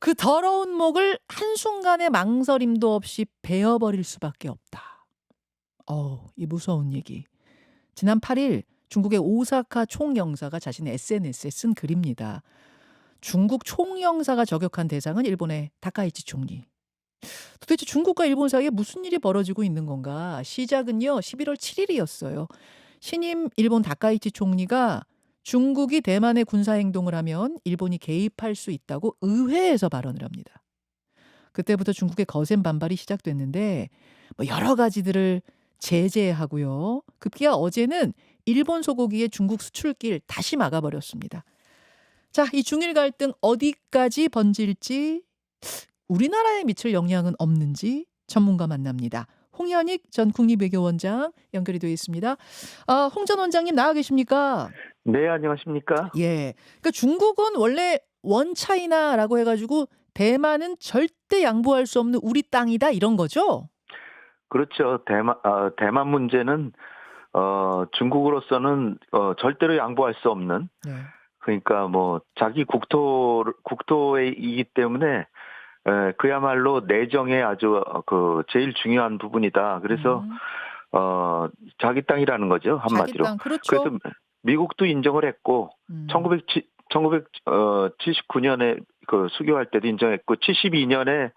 그 더러운 목을 한순간의 망설임도 없이 베어버릴 수밖에 없다. 이 무서운 얘기. 지난 8일 중국의 오사카 총영사가 자신의 SNS에 쓴 글입니다. 중국 총영사가 저격한 대상은 일본의 다카이치 총리. 도대체 중국과 일본 사이에 무슨 일이 벌어지고 있는 건가? 시작은요, 11월 7일이었어요. 신임 일본 다카이치 총리가 중국이 대만에 군사행동을 하면 일본이 개입할 수 있다고 의회에서 발언을 합니다. 그때부터 중국의 거센 반발이 시작됐는데 뭐 여러 가지들을 제재하고요. 급기야 어제는 일본 소고기의 중국 수출길 다시 막아버렸습니다. 자, 이 중일 갈등 어디까지 번질지, 우리나라에 미칠 영향은 없는지 전문가 만납니다. 홍현익 전 국립외교원장 연결이 되어 있습니다. 홍 전 원장님 나와 계십니까? 네, 안녕하십니까? 예. 그러니까 중국은 원래 원차이나라고 해가지고 대만은 절대 양보할 수 없는 우리 땅이다 이런 거죠? 그렇죠. 대만 문제는 중국으로서는 절대로 양보할 수 없는, 네. 그러니까 뭐 자기 국토이기 때문에 그야말로 내정에 아주 제일 중요한 부분이다. 그래서 음. 자기 땅이라는 거죠, 자기 한마디로. 땅 그래서 그렇죠. 미국도 인정을 했고, 음. 1979년에 그 수교할 때도 인정했고, 72년에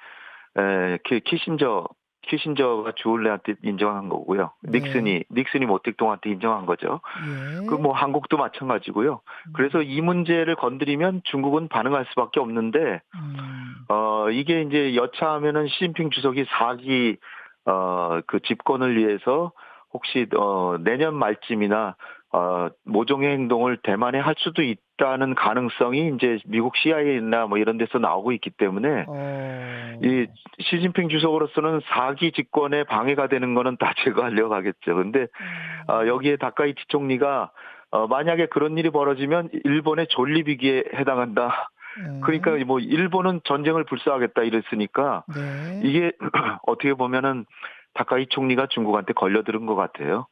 키신저가 주울레한테 인정한 거고요. 네. 닉슨이 모택동한테 인정한 거죠. 그 예. 뭐 한국도 마찬가지고요. 그래서 음. 이 문제를 건드리면 중국은 반응할 수밖에 없는데, 음. 이게 이제 여차하면은 시진핑 주석이 4기 그 집권을 위해서 혹시 내년 말쯤이나 모종의 행동을 대만에 할 수도 있다는 가능성이 이제 미국 CIA나 뭐 이런 데서 나오고 있기 때문에, 이 어. 시진핑 주석으로서는 4기 집권에 방해가 되는 거는 다 제거하려고 하겠죠. 근데 어. 여기에 다카이치 총리가 만약에 그런 일이 벌어지면 일본의 존립위기에 해당한다. 그러니까 예. 뭐 일본은 전쟁을 불사하겠다 이랬으니까, 네. 이게 어떻게 보면은 다카이 총리가 중국한테 걸려들은 것 같아요.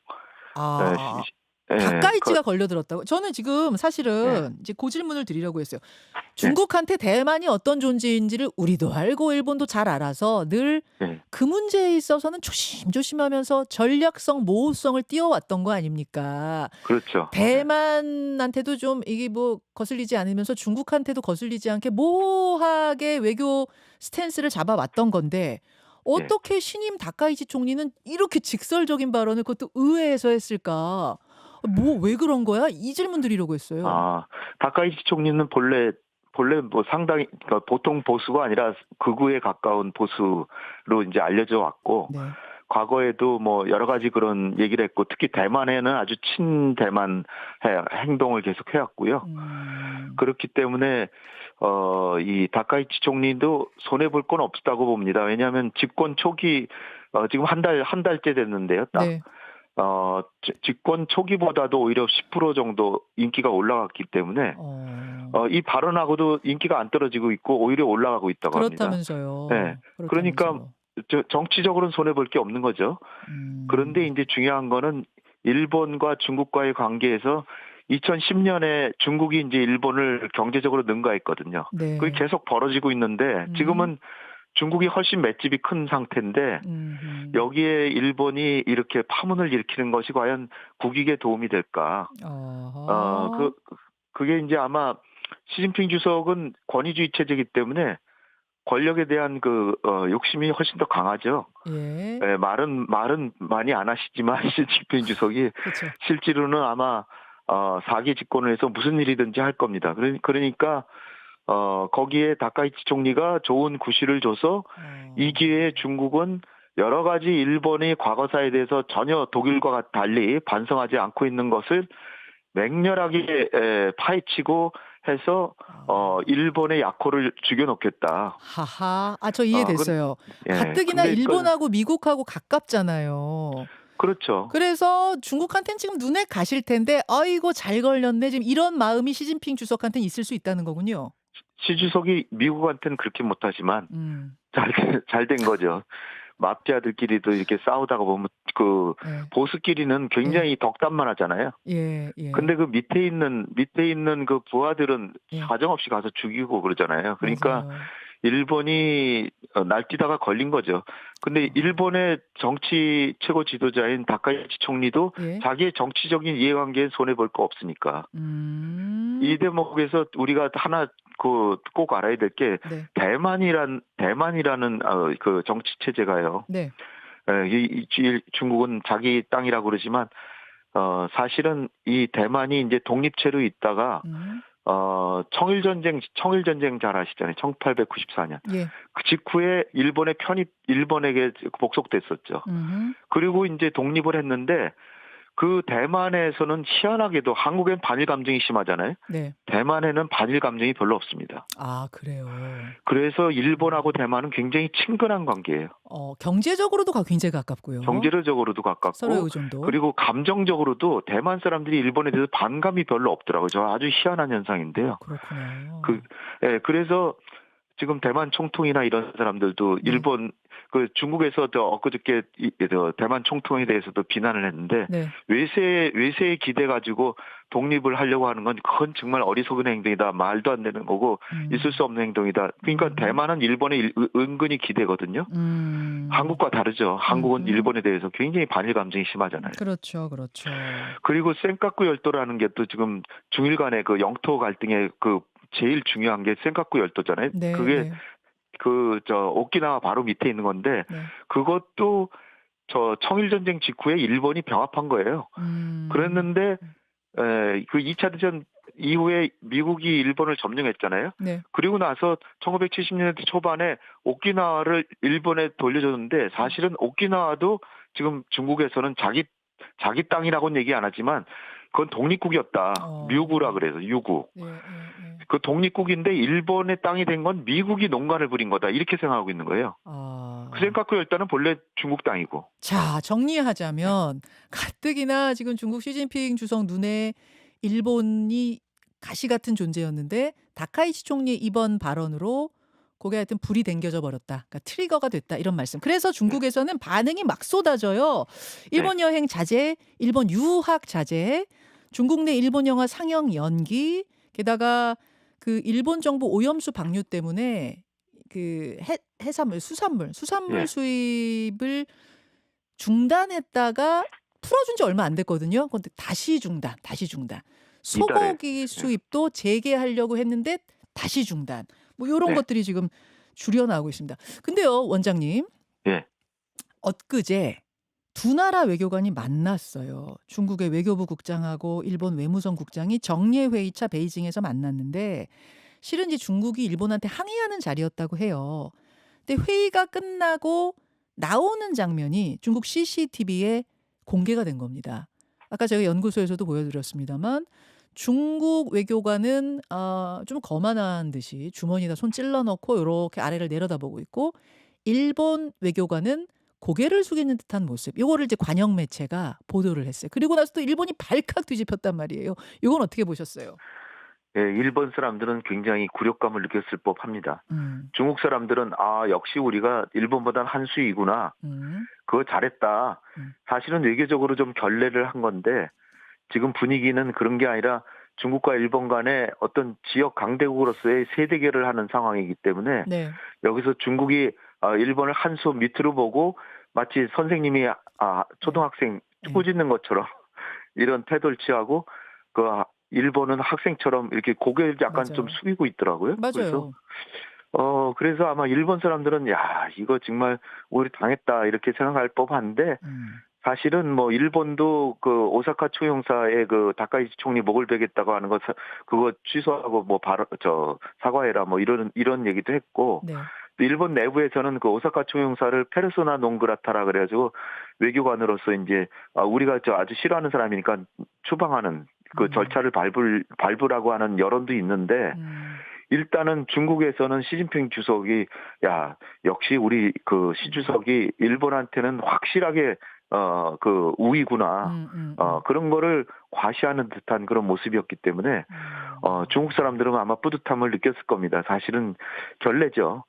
예, 아. 예, 다까이치가 걸려들었다고? 저는 지금 예, 사실은 이제 그 질문을 드리려고 했어요. 예, 중국한테 대만이 어떤 존재인지를 우리도 알고 일본도 잘 알아서 늘 예, 그 문제에 있어서는 조심조심하면서 전략성, 모호성을 띄워왔던 거 아닙니까? 그렇죠. 예, 대만한테도 좀 이게 뭐 거슬리지 않으면서 중국한테도 거슬리지 않게 모호하게 외교 스탠스를 잡아왔던 건데 예. 어떻게 신임 다카이치 총리는 이렇게 직설적인 발언을 그것도 의회에서 했을까? 뭐 왜 그런 거야? 이 질문 드리려고 했어요. 다카이치 총리는 본래 뭐 상당히, 그러니까 보통 보수가 아니라 극우에 가까운 보수로 이제 알려져 왔고, 네. 과거에도 뭐 여러 가지 그런 얘기를 했고, 특히 대만에는 아주 친대만 행동을 계속 해왔고요. 음. 그렇기 때문에 이 다카이치 총리도 손해 볼 건 없다고 봅니다. 왜냐하면 집권 초기, 지금 한 달째 됐는데요, 딱. 네. 집권 초기보다도 오히려 10% 정도 인기가 올라갔기 때문에, 어. 이 발언하고도 인기가 안 떨어지고 있고 오히려 올라가고 있다고 합니다. 예. 그렇다면서요. 그러니까 그렇다면서요. 정치적으로는 손해 볼 게 없는 거죠. 그런데 음. 이제 중요한 거는 일본과 중국과의 관계에서 2010년에 중국이 이제 일본을 경제적으로 능가했거든요. 그게 네. 계속 벌어지고 있는데, 음. 지금은 중국이 훨씬 맷집이 큰 상태인데, 음음. 여기에 일본이 이렇게 파문을 일으키는 것이 과연 국익에 도움이 될까? 어허. 그게 이제 아마 시진핑 주석은 권위주의 체제이기 때문에 권력에 대한 욕심이 훨씬 더 강하죠. 예. 예, 말은 많이 안 하시지만 시진핑 주석이 그쵸. 실제로는 아마 4기 집권을 해서 무슨 일이든지 할 겁니다. 그러니까 거기에 다카이치 총리가 좋은 구실을 줘서, 이 어. 기회에 중국은 여러 가지 일본의 과거사에 대해서 전혀 독일과 달리 반성하지 않고 있는 것을 맹렬하게 파헤치고 해서 어. 일본의 약호를 죽여놓겠다. 하하. 저 어, 근, 이해됐어요. 가뜩이나 근데 일본하고 미국하고 가깝잖아요. 그렇죠. 그래서 중국한테는 지금 눈에 가실 텐데 '아이고 잘 걸렸네.' 지금 이런 마음이 시진핑 주석한테는 있을 수 있다는 거군요. 시 주석이 미국한테는 그렇게 못하지만 음. 잘 된 거죠. 마피아들끼리도 이렇게 싸우다가 보면 그 예. 보수끼리는 예. 굉장히 덕담만 하잖아요. 예. 예. 근데 그 밑에 있는 그 부하들은 예. 사정없이 가서 죽이고 그러잖아요. 그러니까 맞아요. 일본이 날뛰다가 걸린 거죠. 근데 일본의 정치 최고 지도자인 다카이치 총리도 예. 자기의 정치적인 이해관계에 손해 볼 거 없으니까. 이 대목에서 우리가 하나 꼭 알아야 될 게 네. 대만이라는 그 정치 체제가요. 네. 중국은 자기 땅이라고 그러지만 사실은 이 대만이 이제 독립체로 있다가 음. 청일전쟁 잘 아시잖아요. 1894년. 예. 그 직후에 일본에게 복속됐었죠. 그리고 이제 독립을 했는데 그 대만에서는 희한하게도 한국엔 반일 감정이 심하잖아요. 네. 대만에는 반일 감정이 별로 없습니다. 아, 그래요. 그래서 일본하고 대만은 굉장히 친근한 관계예요. 경제적으로도 굉장히 가깝고요. 경제적으로도 서로의 가깝고 의존도. 그리고 감정적으로도 대만 사람들이 일본에 대해서 반감이 별로 없더라고요. 저 아주 희한한 현상인데요. 그렇구나. 그래서 지금 대만 총통이나 이런 사람들도 네. 일본 중국에서 엊그저께 대만 총통에 대해서도 비난을 했는데 네. 외세에 기대 가지고 독립을 하려고 하는 건 그건 정말 어리석은 행동이다. 말도 안 되는 거고 있을 수 없는 행동이다. 그러니까 대만은 일본에 은근히 기대거든요. 한국과 다르죠. 한국은 일본에 대해서 굉장히 반일 감정이 심하잖아요. 그렇죠, 그렇죠. 그리고 센카쿠 열도라는 게 또 지금 중일 간의 그 영토 갈등의 제일 중요한 게 센카쿠 열도잖아요. 네. 그게 네. 오키나와 바로 밑에 있는 건데 네. 그것도 청일전쟁 직후에 일본이 병합한 거예요. 그랬는데 그 2차 대전 이후에 미국이 일본을 점령했잖아요. 네. 그리고 나서 1970년대 초반에 오키나와를 일본에 돌려줬는데 사실은 오키나와도 지금 중국에서는 자기 땅이라고는 얘기 안 하지만 그건 독립국이었다. 뮤구라 그래서 유구. 예. 그 독립국인데 일본의 땅이 된 건 미국이 농간을 부린 거다. 이렇게 생각하고 있는 거예요. 그 센카쿠 열도는 본래 중국 땅이고. 자, 정리하자면 가뜩이나 지금 중국 시진핑 주석 눈에 일본이 가시 같은 존재였는데 다카이치 총리의 이번 발언으로 그게 하여튼 불이 댕겨져 버렸다. 그러니까 트리거가 됐다. 이런 말씀. 그래서 중국에서는 반응이 막 쏟아져요. 일본 여행 자제, 일본 유학 자제, 중국 내 일본 영화 상영 연기, 게다가 그 일본 정부 오염수 방류 때문에 그 해산물, 수산물 예. 수입을 중단했다가 풀어준 지 얼마 안 됐거든요. 근데 다시 중단. 소고기 수입도 재개하려고 했는데 다시 중단. 뭐 요런 것들이 지금 줄여나오고 있습니다. 근데요, 원장님. 예. 엊그제 두 나라 외교관이 만났어요. 중국의 외교부 국장하고 일본 외무성 국장이 정례회의차 베이징에서 만났는데 실은 이제 중국이 일본한테 항의하는 자리였다고 해요. 근데 회의가 끝나고 나오는 장면이 중국 CCTV에 공개가 된 겁니다. 아까 제가 연구소에서도 보여드렸습니다만 중국 외교관은 좀 거만한 듯이 주머니에다 손 찔러 넣고 이렇게 아래를 내려다보고 있고 일본 외교관은 고개를 숙이는 듯한 모습. 요거를 이제 관영 매체가 보도를 했어요. 그리고 나서 또 일본이 발칵 뒤집혔단 말이에요. 이건 어떻게 보셨어요? 예, 일본 사람들은 굉장히 굴욕감을 느꼈을 법합니다. 중국 사람들은 역시 우리가 일본보단 한 수이구나. 그거 잘했다. 사실은 외교적으로 좀 결례를 한 건데 지금 분위기는 그런 게 아니라 중국과 일본 간의 어떤 지역 강대국으로서의 세대결을 하는 상황이기 때문에 네. 여기서 중국이 일본을 한 수 밑으로 보고 마치 선생님이 초등학생 꾸짖는 것처럼 이런 태도를 취하고 일본은 학생처럼 이렇게 고개를 약간 맞아요. 좀 숙이고 있더라고요. 맞아요. 그래서 아마 일본 사람들은 이거 정말 우리 당했다 이렇게 생각할 법한데 사실은 뭐 일본도 그 오사카 초용사의 그 다카이치 총리 목을 베겠다고 하는 거 그거 취소하고 뭐 바로 사과해라 뭐 이런 얘기도 했고 네. 일본 내부에서는 그 오사카 초용사를 페르소나 농그라타라 그래가지고 외교관으로서 이제 우리가 아주 싫어하는 사람이니까 추방하는 그 절차를 밟으라고 하는 여론도 있는데 일단은 중국에서는 시진핑 주석이 역시 우리 그 시 주석이 일본한테는 확실하게 그 우위구나. 그런 거를 과시하는 듯한 그런 모습이었기 때문에 중국 사람들은 아마 뿌듯함을 느꼈을 겁니다. 사실은 결례죠.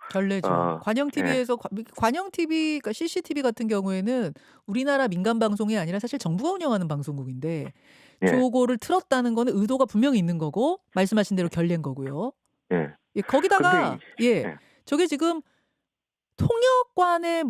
관영 TV에서 관영 TV, 그러니까 CCTV 같은 경우에는 우리나라 민간 방송이 아니라 사실 정부가 운영하는 방송국인데 저거를 틀었다는 거는 의도가 분명히 있는 거고 말씀하신 대로 결례인 거고요. 예. 거기다가 저게 지금 통역관의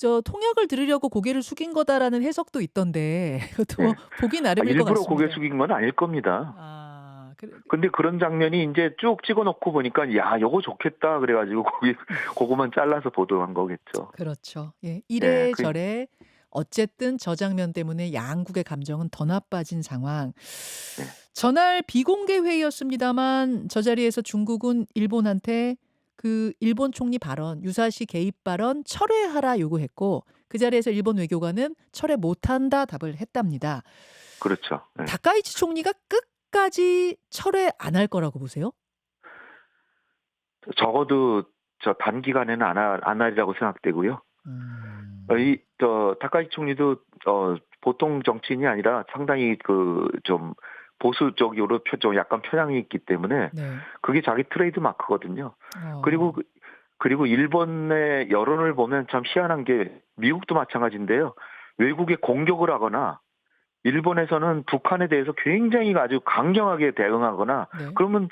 통역을 들으려고 고개를 숙인 거다라는 해석도 있던데 그것도 예. 보기 아 나름일 것 일부러 고개 같습니다. 숙인 건 아닐 겁니다. 아 근데 그런 장면이 인제 쭉 찍어 놓고 보니까 '야 요거 좋겠다.' 그래 가지고 거기 고거만 잘라서 보도한 거겠죠. 그렇죠. 예. 예. 그 이래저래 어쨌든 저 장면 때문에 양국의 감정은 더 나빠진 상황. 예. 전날 비공개 회의였습니다만 저 자리에서 중국은 일본한테 그 일본 총리 발언, 유사시 개입 발언 철회하라 요구했고 그 자리에서 일본 외교관은 철회 못한다 답을 했답니다. 그렇죠. 예. 다카이치 총리가 끝까지 철회 안 할 거라고 보세요? 적어도 단기간에는 안 하리라고 생각되고요. 음. 이 다카이치 총리도 보통 정치인이 아니라 상당히 좀 보수 쪽으로 좀 약간 편향이 있기 때문에 네. 그게 자기 트레이드 마크거든요. 그리고 어. 그리고 일본의 여론을 보면 참 희한한 게 미국도 마찬가지인데요. 외국에 공격을 하거나 일본에서는 북한에 대해서 굉장히 아주 강경하게 대응하거나 네. 그러면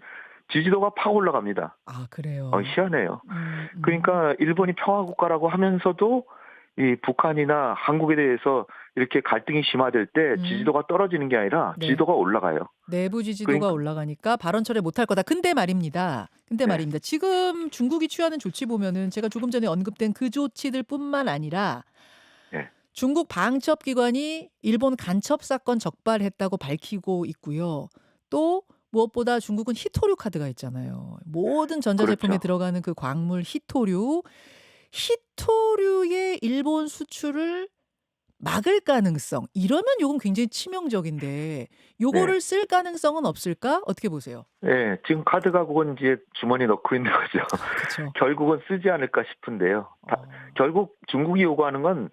지지도가 팍 올라갑니다. 아 그래요. 희한해요. 음. 그러니까 일본이 평화 국가라고 하면서도 이 북한이나 한국에 대해서 이렇게 갈등이 심화될 때 음. 지지도가 떨어지는 게 아니라 네. 지지도가 올라가요. 내부 지지도가 그러니까 올라가니까 발언 철회 못할 거다. 근데 네. 말입니다. 지금 중국이 취하는 조치 보면은 제가 조금 전에 언급된 그 조치들뿐만 아니라 네. 중국 방첩기관이 일본 간첩 사건 적발했다고 밝히고 있고요. 또 무엇보다 중국은 히토류 카드가 있잖아요. 모든 전자제품에 그렇죠. 들어가는 그 광물 히토류. 히토류의 일본 수출을 막을 가능성 이러면 요건 굉장히 치명적인데 네. 요거를 쓸 가능성은 없을까? 어떻게 보세요? 예. 지금 카드가 그건 이제 주머니에 넣고 있는 거죠. 그쵸. 결국은 쓰지 않을까 싶은데요. 어. 결국 중국이 요구하는 건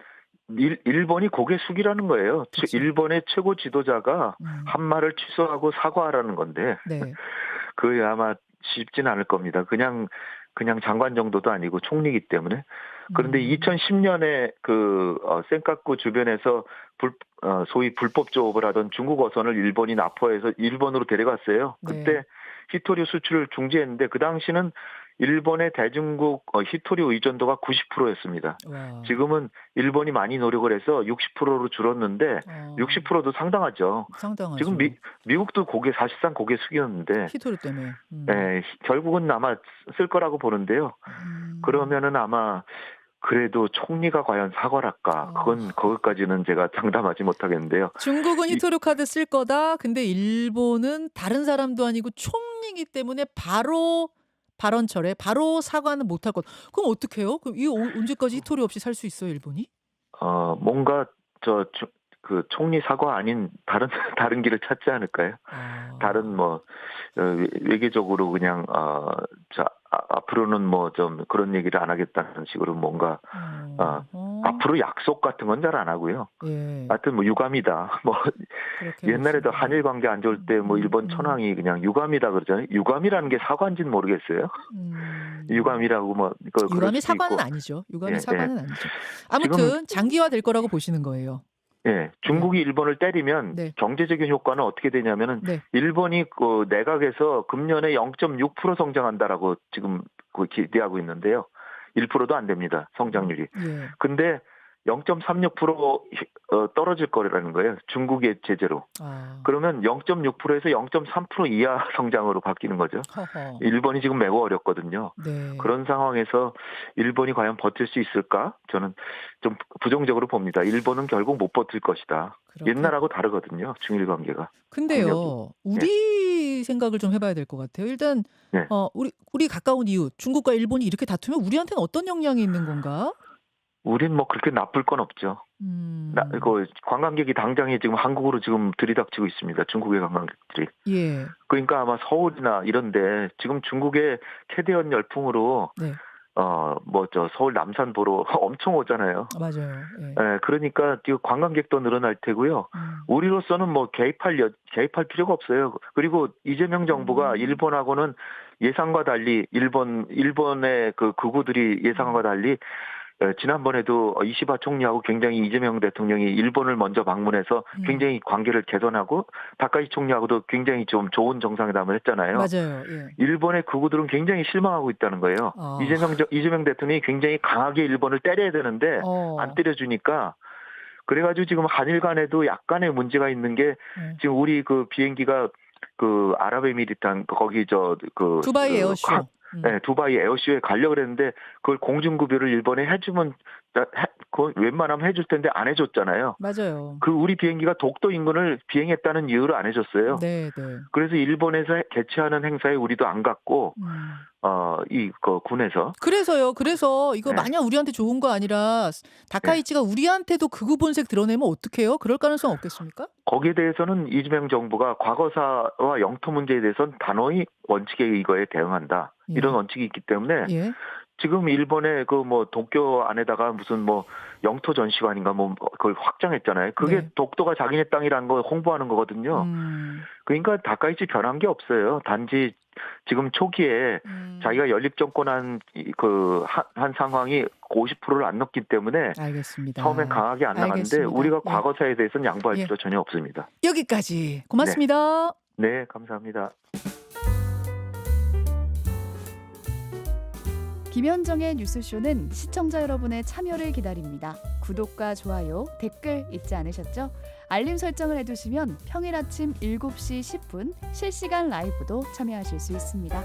일본이 고개 숙이라는 거예요. 그쵸. 일본의 최고 지도자가 음. 한 말을 취소하고 사과하라는 건데 네. 그게 아마 쉽진 않을 겁니다. 그냥 장관 정도도 아니고 총리이기 때문에. 그런데 음. 2010년에 센카쿠 주변에서 소위 불법 조업을 하던 중국 어선을 일본이 납포해서 일본으로 데려갔어요. 네. 그때 히토류 수출을 중지했는데 그 당시는 일본의 대중국 히토류 의존도가 90%였습니다. 와. 지금은 일본이 많이 노력을 해서 60%로 줄었는데 어. 60%도 상당하죠. 지금 상당하죠. 미국도 사실상 고개 숙였는데 히토류 때문에. 예, 결국은 아마 쓸 거라고 보는데요. 음. 그러면은 아마 그래도 총리가 과연 사과를 할까? 어. 거기까지는 제가 장담하지 못하겠는데요. 중국은 이 히토류 카드 쓸 거다. 근데 일본은 다른 사람도 아니고 총리이기 때문에 바로 발언 철회, 바로 사과는 못할 것. 그럼 어떡해요? 그럼 이거 언제까지 히토류 없이 살 수 있어요, 일본이? 뭔가 총리 사과 아닌 다른 다른 길을 찾지 않을까요? 다른 아. 뭐 외교적으로 그냥 앞으로는 뭐 좀 그런 얘기를 안 하겠다는 식으로 뭔가 어. 어. 앞으로 약속 같은 건 잘 안 하고요. 예. 하여튼 뭐 유감이다. 뭐 그렇게 옛날에도 보시는군요. 한일 관계 안 좋을 때 뭐 일본 음. 천황이 그냥 유감이다 그러잖아요. 유감이라는 게 사과인지는 모르겠어요. 음. 유감이라고 뭐 그럴 유감이 수도 사과는 있고. 아니죠. 유감이 예, 예. 사과는 아니죠. 지금 아무튼 장기화될 거라고 보시는 거예요. 예, 네. 중국이 일본을 때리면 네. 경제적인 효과는 어떻게 되냐면은 네. 일본이 내각에서 금년에 0.6% 성장한다라고 지금 기대하고 있는데요. 1%도 안 됩니다. 성장률이. 예. 근데 0.36% 떨어질 거라는 거예요. 중국의 제재로. 아. 그러면 0.6%에서 0.3% 이하 성장으로 바뀌는 거죠. 허허. 일본이 지금 매우 어렵거든요. 네. 그런 상황에서 일본이 과연 버틸 수 있을까? 저는 좀 부정적으로 봅니다. 일본은 결국 못 버틸 것이다. 그렇게 옛날하고 다르거든요. 중일 관계가. 국력이. 근데요. 예. 우리 생각을 좀 해 봐야 될 것 같아요. 일단 네. 우리 가까운 이웃 중국과 일본이 이렇게 다투면 우리한테는 어떤 영향이 있는 건가? 우린 뭐 그렇게 나쁠 건 없죠. 음. 관광객이 당장에 지금 한국으로 지금 들이닥치고 있습니다. 중국의 관광객들이. 예. 그러니까 아마 서울이나 이런데 지금 중국의 캐대언 열풍으로 네. 서울 남산 보러 엄청 오잖아요. 맞아요. 예. 예, 그러니까 관광객도 늘어날 테고요. 음. 우리로서는 뭐 개입할 필요가 없어요. 그리고 이재명 정부가 음. 일본하고는 예상과 달리 일본의 그 극우들이 예상과 음. 달리 지난번에도 이시바 총리하고 굉장히 이재명 대통령이 일본을 먼저 방문해서 굉장히 관계를 개선하고 다카이치 총리하고도 굉장히 좀 좋은 정상회담을 했잖아요. 맞아요. 예. 일본의 극우들은 굉장히 실망하고 있다는 거예요. 어. 이재명 대통령이 굉장히 강하게 일본을 때려야 되는데 안 때려주니까 그래가지고 지금 한일 간에도 약간의 문제가 있는 게 지금 우리 그 비행기가 그 아랍에미리트 거기 두바이 에어쇼. 네, 두바이 에어쇼에 가려고 그랬는데 그걸 공중급여를 일본에 해주면 그거 웬만하면 해줄 텐데 안 해줬잖아요. 맞아요. 그 우리 비행기가 독도 인근을 비행했다는 이유로 안 해줬어요. 네, 네. 그래서 일본에서 개최하는 행사에 우리도 안 갔고 그 군에서 그래서요. 그래서 이거 네. 마냥 우리한테 좋은 거 아니라 다카이치가 우리한테도 극우 본색 드러내면 어떡해요? 그럴 가능성 없겠습니까? 거기에 대해서는 이재명 정부가 과거사와 영토 문제에 대해서는 단호히 원칙에 이거에 대응한다. 예. 이런 원칙이 있기 때문에 예. 지금 일본의 그 뭐 도쿄 안에다가 무슨 뭐 영토 전시관인가 뭐 그걸 확장했잖아요. 그게 네. 독도가 자기네 땅이라는 걸 홍보하는 거거든요. 그러니까 다카이치 변한 게 없어요. 단지 지금 초기에 자기가 연립 정권한 한 상황이 50%를 안 넘기 때문에 알겠습니다. 처음엔 강하게 안 나갔는데 알겠습니다. 우리가 예. 과거사에 대해서는 양보할 예. 필요 전혀 없습니다. 여기까지. 고맙습니다. 네, 감사합니다. 김현정의 뉴스쇼는 시청자 여러분의 참여를 기다립니다. 구독과 좋아요, 댓글 잊지 않으셨죠? 알림 설정을 해두시면 평일 아침 7시 10분 실시간 라이브도 참여하실 수 있습니다.